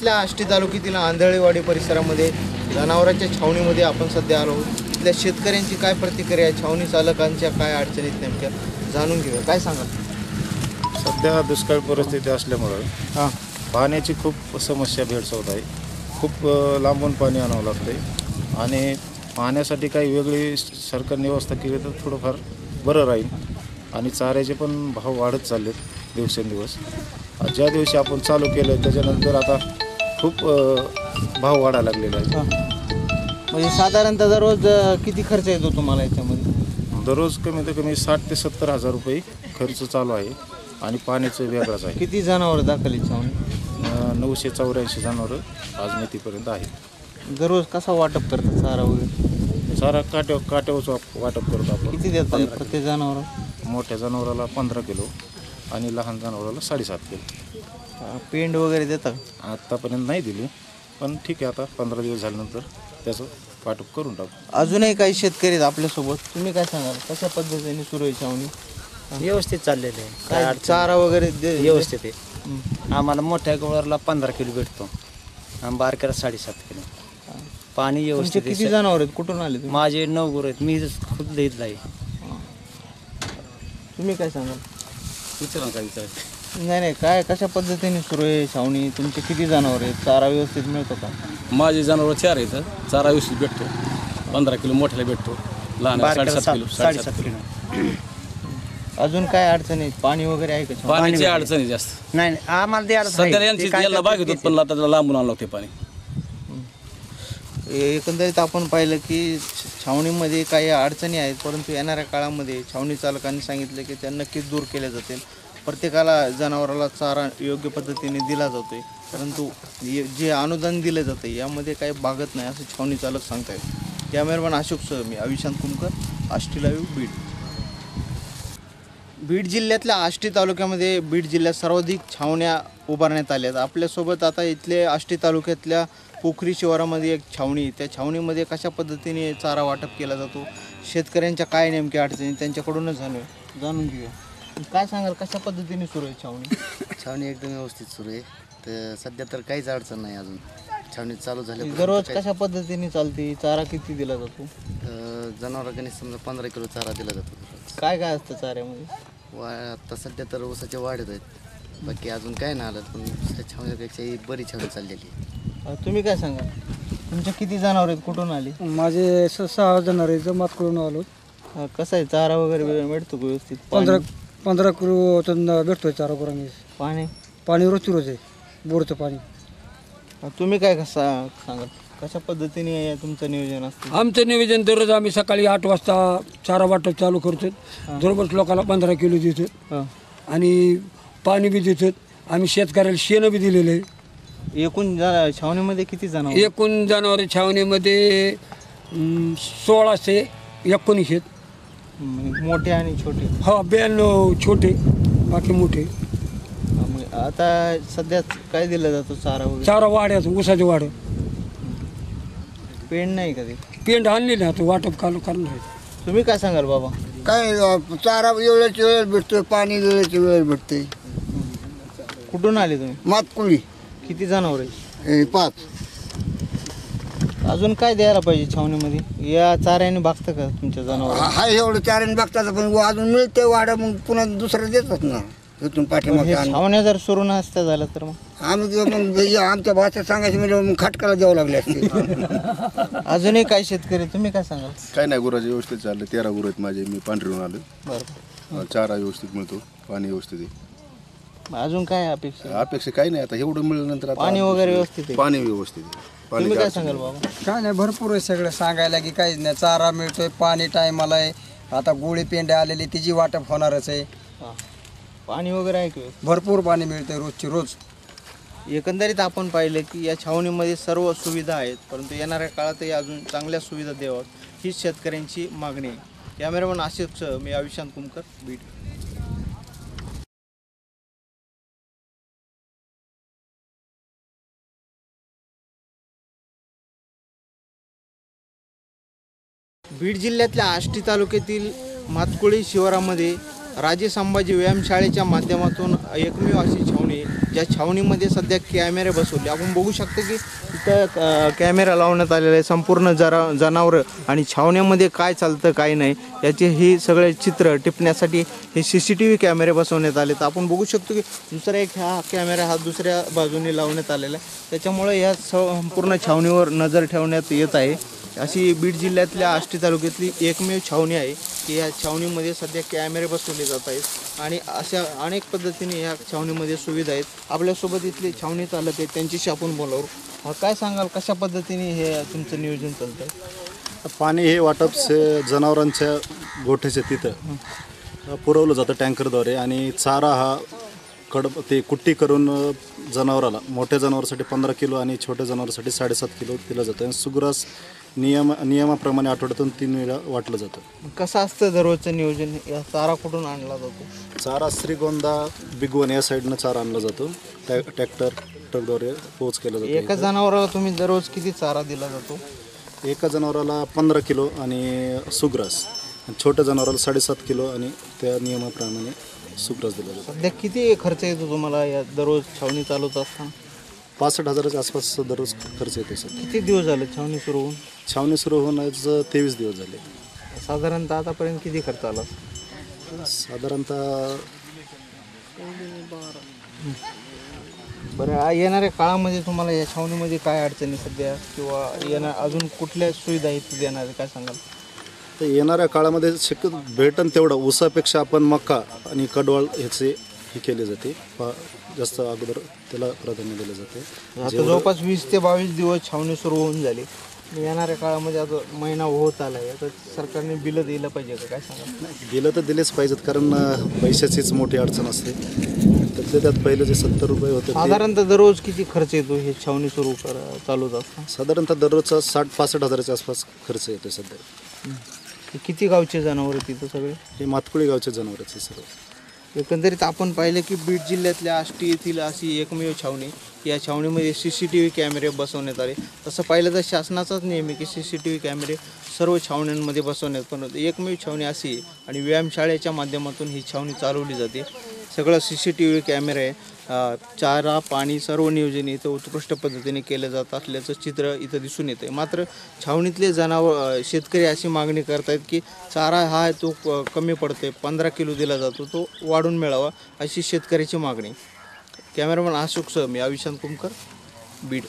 जिल्ह्यातल्या आष्टी तालुक्यातील आंधळेवाडी परिसरामध्ये जनावरांच्या छावणीमध्ये आपण सध्या आलो आहोत. इथल्या शेतकऱ्यांची काय प्रतिक्रिया आहे, छावणी चालकांच्या काय अडचणीत नेमक्या जाणून घेऊया. काय सांगाल? सध्या दुष्काळ परिस्थिती असल्यामुळं पाण्याची खूप समस्या भेडसावत आहे. खूप लांबून पाणी आणावं लागते आणि पाण्यासाठी काही वेगळी सरकारने व्यवस्था केली तर थोडंफार बरं राहील. आणि चाऱ्याचे पण भाव वाढत चाललेत दिवसेंदिवस. ज्या दिवशी आपण चालू केलं त्याच्यानंतर आता खूप भाव वाढायला लागलेला आहे. म्हणजे साधारणतः दररोज किती खर्च येतो तुम्हाला याच्यामध्ये? दररोज कमीत कमी 60 ते 70 हजार रुपये खर्च चालू आहे आणि पाण्याचं वेगळंच आहे. किती जनावर दाखल छावणी? 984 जनावरं आज मितीपर्यंत आहेत. दररोज कसा वाटप करतात चारा वगैरे? चारा काट्यावरच वाटप करतो आपण. किती देतात प्रत्येक जनावर? मोठ्या जनावराला 15 किलो आणि लहान जनावराला 7.5 किलो. पेंड वगैरे देतात? आत्तापर्यंत नाही दिली, पण ठीक आहे, आता 15 दिवस झाल्यानंतर त्याचं वाटप करून टाकू. अजूनही काही शेतकरी आहेत आपल्यासोबत, तुम्ही काय सांगाल कशा पद्धतीने सुरू आहे छावणी? व्यवस्थित चाललेलं आहे. काय चारा वगैरे व्यवस्थित आहे. आम्हाला मोठ्या गवळाला 15 किलो भेटतो आणि बारक्याला 7.5 किलो. पाणी व्यवस्थित. किती जनावर आहेत, कुठून आले तुम्ही? माझे 9 गुरु आहेत. मी खुद इथला आहे. तुम्ही काय सांगाल? विचारा काय विचार. नाही काय कशा पद्धतीने सुरू आहे छावणी? तुमचे किती जनावर आहेत? चारा व्यवस्थित मिळतो का? माझे जनावर 4 आहेत. चारा व्यवस्थित भेटतो. 15 किलो मोठ्याला भेटतो, लहान 7.5 किलो. 7.5 किलो. अजून काय अडचण आहे? पाणी वगैरे आहे का? पाण्याची अडचणी जास्त नाही आम्हाला द्यायला सध्या यांना बागेत होत, पण आता लांबून आणलं ते पाणी. एकंदरीत आपण पाहिलं की छावणीमध्ये काही अडचणी आहेत, परंतु येणाऱ्या काळामध्ये छावणी चालकांनी सांगितलं की त्या नक्कीच दूर केल्या जातील. प्रत्येकाला जनावराला चारा योग्य पद्धतीने दिला जातोय, परंतु जे अनुदान दिलं जातं यामध्ये काही भागत नाही असं छावणी चालक सांगतायत. कॅमेरामॅन अशोकसह मी अविशांत कुमकर, आष्टी लाईव्ह, बीड. बीड जिल्ह्यातल्या आष्टी तालुक्यामध्ये बीड जिल्ह्यात सर्वाधिक छावण्या उभारण्यात आल्या आहेत. आपल्यासोबत आता इथले आष्टी तालुक्यातल्या पोखरी शिवारामध्ये एक छावणी, त्या छावणीमध्ये कशा पद्धतीने चारा वाटप केला जातो, शेतकऱ्यांच्या काय नेमक्या अडचणी त्यांच्याकडूनच जाणून घेऊया. काय सांगाल कशा पद्धतीने सुरू आहे छावणी? छावणी एकदम व्यवस्थित सुरू आहे. तर सध्या तर काहीच अडचण नाही अजून. छावणी चालू झाली. दररोज कशा पद्धतीने चालते? चारा किती दिला जातो? जनावरांनी समजा 15 किलो चारा दिला जातो. काय काय असतं चाऱ्यामध्ये? आता सध्या तर ऊसाचे वाढत आहेत. बाकी अजून काय नाही आलं, पण दुसऱ्या छावणीपेक्षा ही बरी छावणी चाललेली आहे. तुम्ही काय सांगाल? तुमचे किती जनावर आहेत, कुठून आले? माझे 6 जनावर आहे, जमात करून आलो. कसं आहे, चारा वगैरे मिळतो व्यवस्थित? 15 किलो भेटतोय चारा करून. पाणी रोजची रोज आहे, बोरचं पाणी. तुम्ही काय कसं सांगाल कशा पद्धतीने तुमचं नियोजन असतं? आमचं नियोजन दररोज आम्ही सकाळी 8 वाजता चारा वाटप चालू करतो. दररोज लोकांना 15 किलो देतो आणि पाणी बी देतो. आम्ही शेतकऱ्याला शेण बी दिलेलं आहे. एकूण छावणीमध्ये किती जनावर? एकूण जनावर छावणीमध्ये 1619 आहेत. मोठे आणि छोटे? 92 छोटे, बाकी मोठे. आता सध्या काय दिलं जातं चारा वगैरे? चारा वाड्याचं, ऊसाचे वाढ. पेंड नाही का? ते पेंड आणली ना, आता वाटप करणार. तुम्ही काय सांगाल बाबा? काय चारा वेळेची वेळ भेटतोय, पाणी वेळेची वेळ भेटते. कुठून आले तुम्ही? मातकुळी. किती जनावर आहे? 5. अजून काय द्यायला पाहिजे छावणीमध्ये? या चाऱ्याने भागतं का तुमच्या जनावर? हा एवढं चाऱ्याने बघतात, पण अजून मिळते वाड्या, मग पुन्हा दुसरं देतात ना इथून पाठीमागे. छावण्या जर सुरू नसत्या झालं तर मग आम्ही मग आमच्या भाषेत सांगायचं म्हणजे मग खाटकाला द्यावं लागले असते. अजूनही काय शेतकरी, तुम्ही काय सांगाल? काय नाही, गुराचे व्यवस्थित चाललं. 13 गुरु आहेत माझे. मी पांढरीहून आलो. बरं. चारा व्यवस्थित मिळतो, पाणी व्यवस्थित आहे. अजून काय अपेक्षा? काही नाही. आता एवढं मिळाल्यानंतर पाणी वगैरे व्यवस्थित आहे? पाणी व्यवस्थित आहे. तुम्ही काय सांगाल बाबा? काय नाही, भरपूर आहे सगळं सांगायला की काहीच नाही. चारा मिळतोय, पाणी टायमाला आहे. आता गोळी पेंड्या आलेली तिची वाटप होणारच आहे. पाणी वगैरे आहे की? भरपूर पाणी मिळतंय रोजची रोज. एकंदरीत आपण पाहिलं की या छावणीमध्ये सर्व सुविधा आहेत, परंतु येणाऱ्या काळातही अजून चांगल्या सुविधा द्याव्यात हीच शेतकऱ्यांची मागणी आहे. कॅमेरामॅन आशिफसह मी अविशांत कुमकर, बीड. बीड जिल्ह्यातल्या आष्टी तालुक्यातील मातकुळी शिवारामध्ये राजे संभाजी व्यायामशाळेच्या माध्यमातून एकमेव अशी छावणी छावणी, ज्या छावणीमध्ये सध्या कॅमेरे बसवले. आपण बघू शकतो की तिथं कॅमेरा लावण्यात आलेला आहे. संपूर्ण जनावरं आणि छावण्यामध्ये काय चालतं काय नाही याचे ही सगळे चित्र टिपण्यासाठी हे CCTV कॅमेरे बसवण्यात आले. तर आपण बघू शकतो की दुसरा एक हा कॅमेरा हा दुसऱ्या बाजूने लावण्यात आलेला आहे. त्याच्यामुळे या संपूर्ण छावणीवर नजर ठेवण्यात येत आहे. अशी बीड जिल्ह्यातल्या आष्टी तालुक्यातली एकमेव छावणी आहे की या छावणीमध्ये सध्या कॅमेरे बसवले जात आहेत आणि अशा अनेक पद्धतीने या छावणीमध्ये सुविधा आहेत. आपल्यासोबत इथले छावणी चालक आहेत, त्यांच्याशी आपण बोलावू. काय सांगाल, कशा पद्धतीने हे तुमचं नियोजन चालतं आहे? पाणी हे वाटप जनावरांच्या गोठ्याच्या तिथं पुरवलं जातं टँकरद्वारे आणि चारा हा ते कुट्टी करून जनावराला मोठ्या जनावरासाठी 15 किलो आणि छोट्या जनावरासाठी 7.5 किलो दिलं जातं आणि सुग्रास नियमाप्रमाणे आठवड्यातून 3 वेळा वाटलं जातं. कसं असतं दररोजचं नियोजन? या चारा कुठून आणला जातो? चारा श्रीगोंदा बिगवन या साईडनं चारा आणला जातो. ट्रॅक्टरद्वारे पोच केला जातो. एका जनावराला तुम्ही दररोज किती चारा दिला जातो? एका जनावराला 15 किलो आणि सुग्रास, छोट्या जनावराला 7.5 किलो आणि त्या नियमाप्रमाणे सुग्रास दिला जातो. सध्या किती खर्च येतो तुम्हाला या दररोज छावणी चालवत असताना? 65,000च्या आसपास दररोज खर्च येतो सर. किती दिवस झाले छावणी सुरू होऊन? छावणी सुरू होऊन आज 23 दिवस झाले. साधारणतः आतापर्यंत किती खर्च आला? साधारणतः बरं, येणाऱ्या काळामध्ये तुम्हाला या छावणीमध्ये काय अडचणी सध्या किंवा अजून कुठल्या सुविधा आहेत देणार काय सांगाल? तर येणाऱ्या काळामध्ये शक्यतो भेटन तेवढं ऊसापेक्षा आपण मका आणि कडवाळ ह्याचे हे केले जाते. जास्त अगोदर त्याला प्राधान्य दिलं जाते. आता जवळपास 20 ते 22 दिवस छावणी सुरू होऊन झाली. येणाऱ्या काळामध्ये आता महिना होत आला आहे, तर सरकारने बिलं दिलं पाहिजे का, काय सांगा? दिलं तर दिलेच पाहिजेत, कारण पैशाचीच मोठी अडचण असते. त्यातल्या त्यात पहिले जे 70 रुपये होते साधारणतः दररोज किती खर्च येतो हे छावणी सुरू चालवत असताना? साधारणतः दररोजचा 60-65 हजाराच्या आसपास खर्च येतो सध्या. किती गावचे जनावर तिथं सगळे? हे मातकुळी गावचे जनावरांचे सर्व. एकंदरीत आपण पाहिलं की बीड जिल्ह्यातल्या आष्टी येथील अशी एकमेव छावणी, या छावणीमध्ये CCTV कॅमेरे बसवण्यात आले. तसं पाहिलं तर शासनाचाच नियम आहे की CCTV कॅमेरे सर्व छावण्यांमध्ये बसवण्यात, पण एकमेव छावणी अशी आणि व्यायामशाळेच्या माध्यमातून ही छावणी चालवली जाते. सगळं CCTV कॅमेरे, चारा पाणी सर्व नियोजन इथं उत्कृष्ट पद्धतीने केलं जात असल्याचं चित्र इथं दिसून येतं आहे. मात्र छावणीतले शेतकरी अशी मागणी करत आहेत की चारा हा तो कमी पडतो आहे, 15 किलो दिला जातो, तो वाढून मिळावा अशी शेतकऱ्याची मागणी. कॅमेरामॅन अशोकसह मी अविशांत कुमकर, बीड.